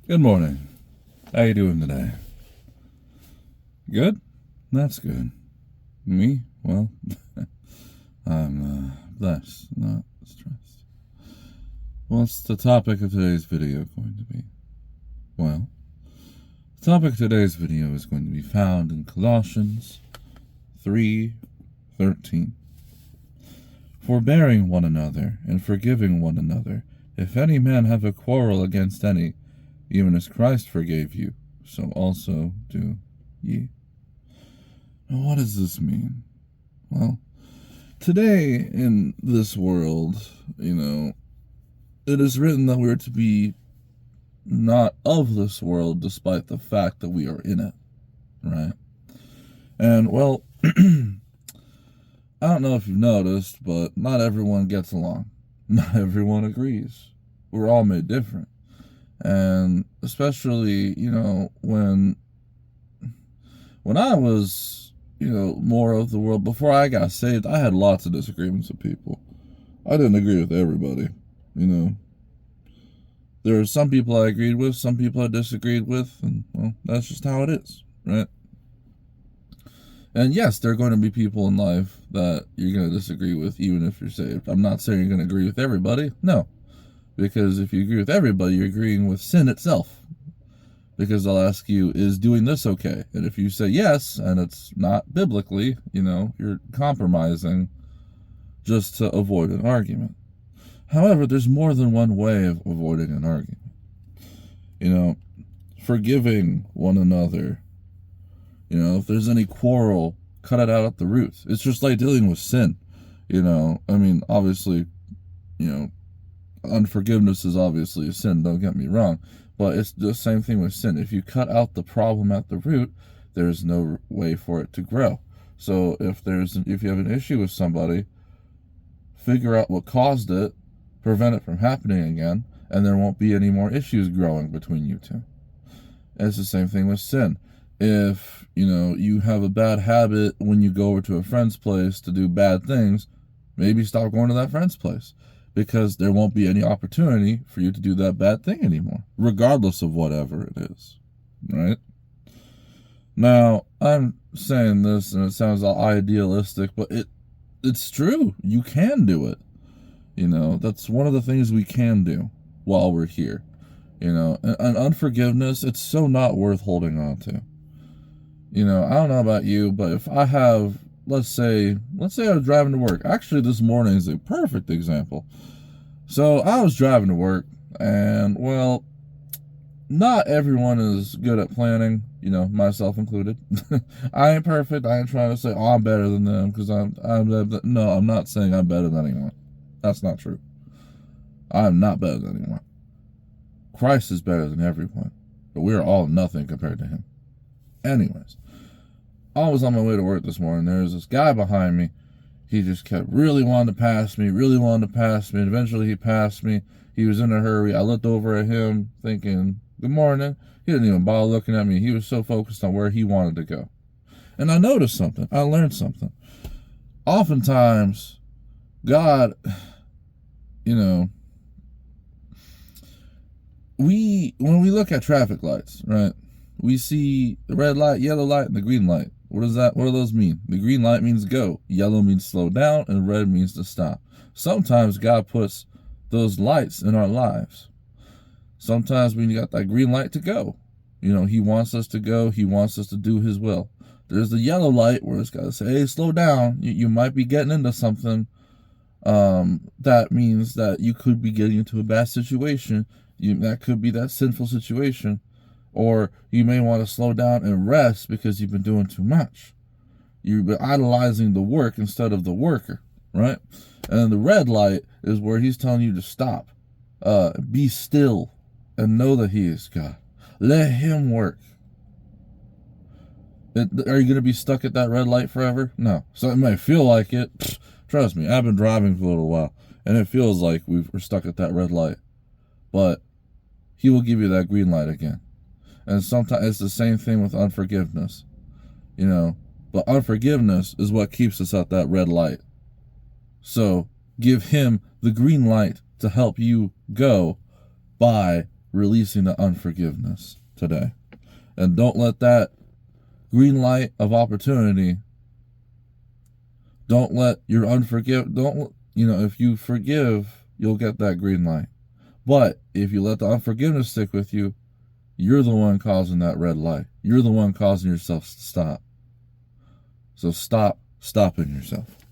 Good morning. How you doing today? Good? That's good. Me? Well, I'm blessed, not stressed. What's the topic of today's video going to be? Well, the topic of today's video is going to be found in Colossians 3:13. Forbearing one another and forgiving one another, if any man have a quarrel against any, even as Christ forgave you, so also do ye. Now, what does this mean? Well, today in this world, it is written that we're to be not of this world, despite the fact that we are in it, right? And, well, I don't know if you've noticed, but not everyone gets along. Not everyone agrees. We're all made different. And especially, when I was, more of the world, before I got saved, I had lots of disagreements with people. I didn't agree with everybody, There were some people I agreed with, some people I disagreed with, and, well, that's just how it is, right? And yes, there are going to be people in life that you're going to disagree with, even if you're saved. I'm not saying you're going to agree with everybody, no. Because if you agree with everybody, you're agreeing with sin itself. Because they'll ask you, is doing this okay? And if you say yes, and it's not biblically, you're compromising just to avoid an argument. However, there's more than one way of avoiding an argument. Forgiving one another. If there's any quarrel, cut it out at the roots. It's just like dealing with sin. Obviously, unforgiveness is obviously a sin, don't get me wrong, but it's the same thing with sin. If you cut out the problem at the root, there's no way for it to grow. So if you have an issue with somebody, figure out what caused it, prevent it from happening again, and there won't be any more issues growing between you two. And it's the same thing with sin. If you have a bad habit when you go over to a friend's place to do bad things, maybe stop going to that friend's place, because there won't be any opportunity for you to do that bad thing anymore, regardless of whatever it is, right? Now, I'm saying this, and it sounds all idealistic, but it's true. You can do it. That's one of the things we can do while we're here. And unforgiveness, it's so not worth holding on to. I don't know about you, but if I have, let's say I was driving to work. Actually, this morning is a perfect example. So I was driving to work, and, well, not everyone is good at planning, myself included. I ain't perfect. I ain't trying to say, I'm better than them, because no, I'm not saying I'm better than anyone. That's not true. I'm not better than anyone. Christ is better than everyone, but we are all nothing compared to him. Anyways, I was on my way to work this morning. There was this guy behind me. He just kept really wanting to pass me, and eventually he passed me. He was in a hurry. I looked over at him thinking, good morning. He didn't even bother looking at me. He was so focused on where he wanted to go. And I noticed something. I learned something. Oftentimes, God, when we look at traffic lights, right, we see the red light, yellow light, and the green light. What do those mean? The green light means go, yellow means slow down, and red means to stop. Sometimes God puts those lights in our lives. Sometimes we got that green light to go. He wants us to go. He wants us to do his will. There's the yellow light where it's got to say, hey, slow down. You might be getting into something. That means that you could be getting into a bad situation. That could be that sinful situation. Or you may want to slow down and rest because you've been doing too much. You've been idolizing the work instead of the worker, right? And then the red light is where he's telling you to stop. Be still and know that he is God. Let him work. Are you going to be stuck at that red light forever? No. So it may feel like it. Trust me, I've been driving for a little while, and it feels like we're stuck at that red light. But he will give you that green light again. And sometimes it's the same thing with unforgiveness. But unforgiveness is what keeps us at that red light. So give him the green light to help you go by releasing the unforgiveness today. And don't let that green light of opportunity, don't let your if you forgive, you'll get that green light. But if you let the unforgiveness stick with you, you're the one causing that red light. You're the one causing yourself to stop. So stop stopping yourself.